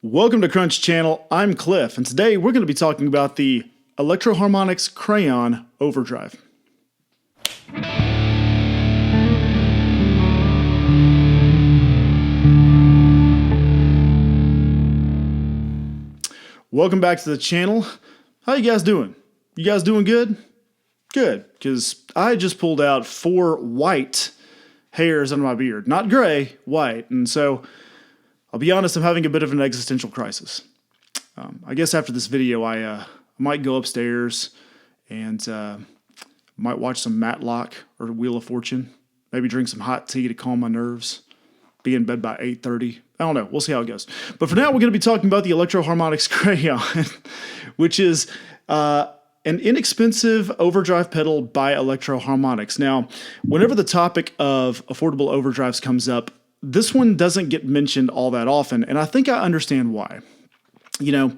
Welcome to Crunch Channel. I'm Cliff, and today we're going to be talking about the Electro-Harmonix Crayon Overdrive. Welcome back to the channel. How you guys doing? You guys doing good? Good, because I just pulled out 4 white hairs on my beard. Not gray, white, and so I'll be honest, I'm having a bit of an existential crisis. I guess after this video, I might go upstairs and might watch some Matlock or Wheel of Fortune. Maybe drink some hot tea to calm my nerves. Be in bed by 8:30. I don't know. We'll see how it goes. But for now, we're going to be talking about the Electro-Harmonix Crayon, which is an inexpensive overdrive pedal by Electro-Harmonix. Now, whenever the topic of affordable overdrives comes up, this one doesn't get mentioned all that often, and I think I understand why. You know,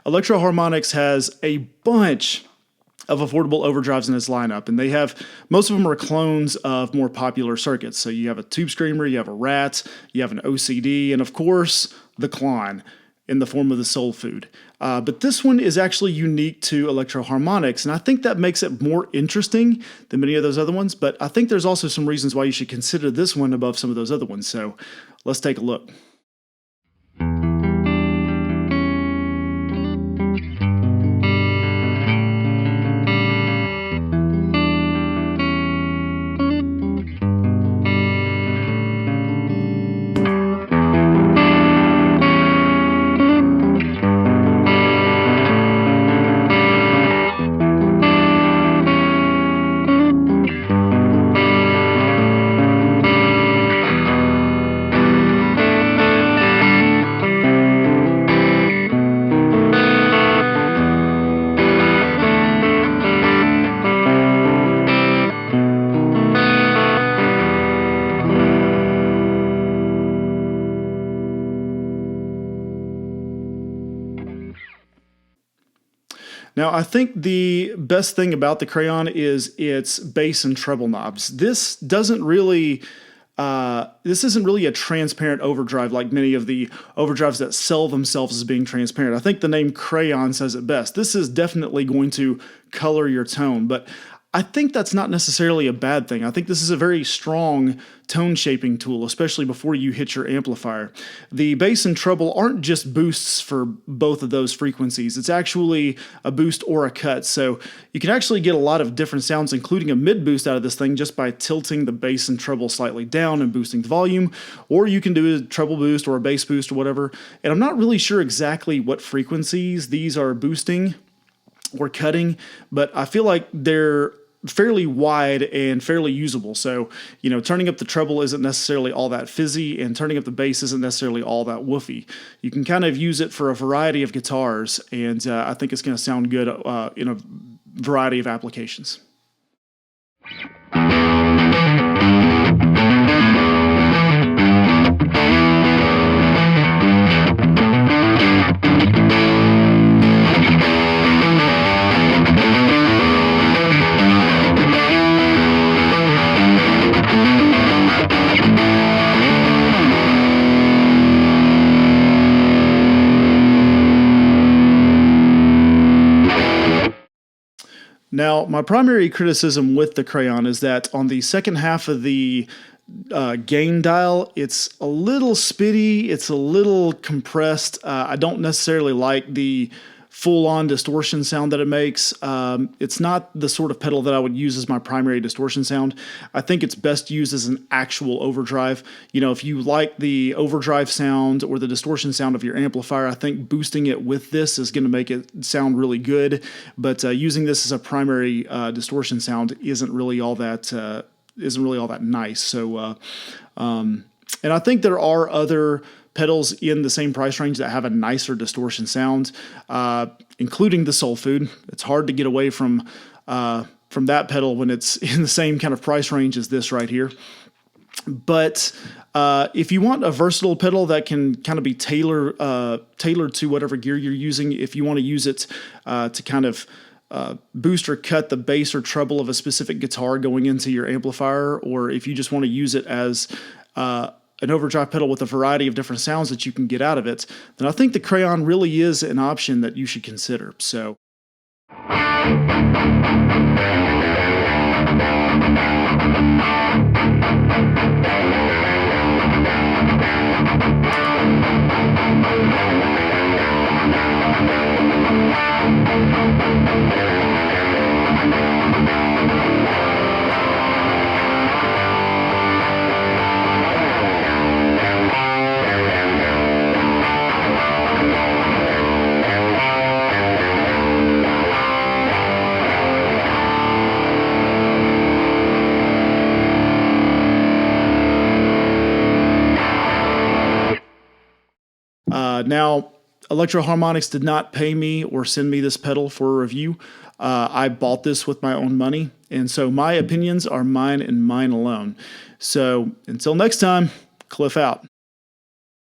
Electro-Harmonix has a bunch of affordable overdrives in its lineup, and they have, most of them are clones of more popular circuits. So you have a Tube Screamer, you have a Rat, you have an OCD, and of course, the Klon in the form of the Soul Food. But this one is actually unique to Electro-Harmonix, and I think that makes it more interesting than many of those other ones, but I think there's also some reasons why you should consider this one above some of those other ones, so let's take a look. Now, I think the best thing about the Crayon is its bass and treble knobs. This isn't really a transparent overdrive like many of the overdrives that sell themselves as being transparent. I think the name Crayon says it best. This is definitely going to color your tone, but I think that's not necessarily a bad thing. I think this is a very strong tone shaping tool, especially before you hit your amplifier. The bass and treble aren't just boosts for both of those frequencies. It's actually a boost or a cut. So you can actually get a lot of different sounds, including a mid boost out of this thing just by tilting the bass and treble slightly down and boosting the volume. Or you can do a treble boost or a bass boost or whatever. And I'm not really sure exactly what frequencies these are boosting or cutting, but I feel like they're fairly wide and fairly usable. So, you know, turning up the treble isn't necessarily all that fizzy, and turning up the bass isn't necessarily all that woofy. You can kind of use it for a variety of guitars, and I think it's going to sound good in a variety of applications. Now, my primary criticism with the Crayon is that on the second half of the gain dial, it's a little spitty, it's a little compressed. I don't necessarily like the full-on distortion sound that it makes. It's not the sort of pedal that I would use as my primary distortion sound. I think it's best used as an actual overdrive. You know, if you like the overdrive sound or the distortion sound of your amplifier, I think boosting it with this is going to make it sound really good. But using this as a primary distortion sound isn't really all that nice. So, and I think there are other pedals in the same price range that have a nicer distortion sound, including the Soul Food. It's hard to get away from that pedal when it's in the same kind of price range as this right here. But if you want a versatile pedal that can kind of be tailored to whatever gear you're using, if you want to use it to kind of boost or cut the bass or treble of a specific guitar going into your amplifier, or if you just want to use it as an overdrive pedal with a variety of different sounds that you can get out of it, then I think the Crayon really is an option that you should consider. So. Now, Electro-Harmonix did not pay me or send me this pedal for a review. I bought this with my own money, and so my opinions are mine and mine alone. So until next time, Cliff out.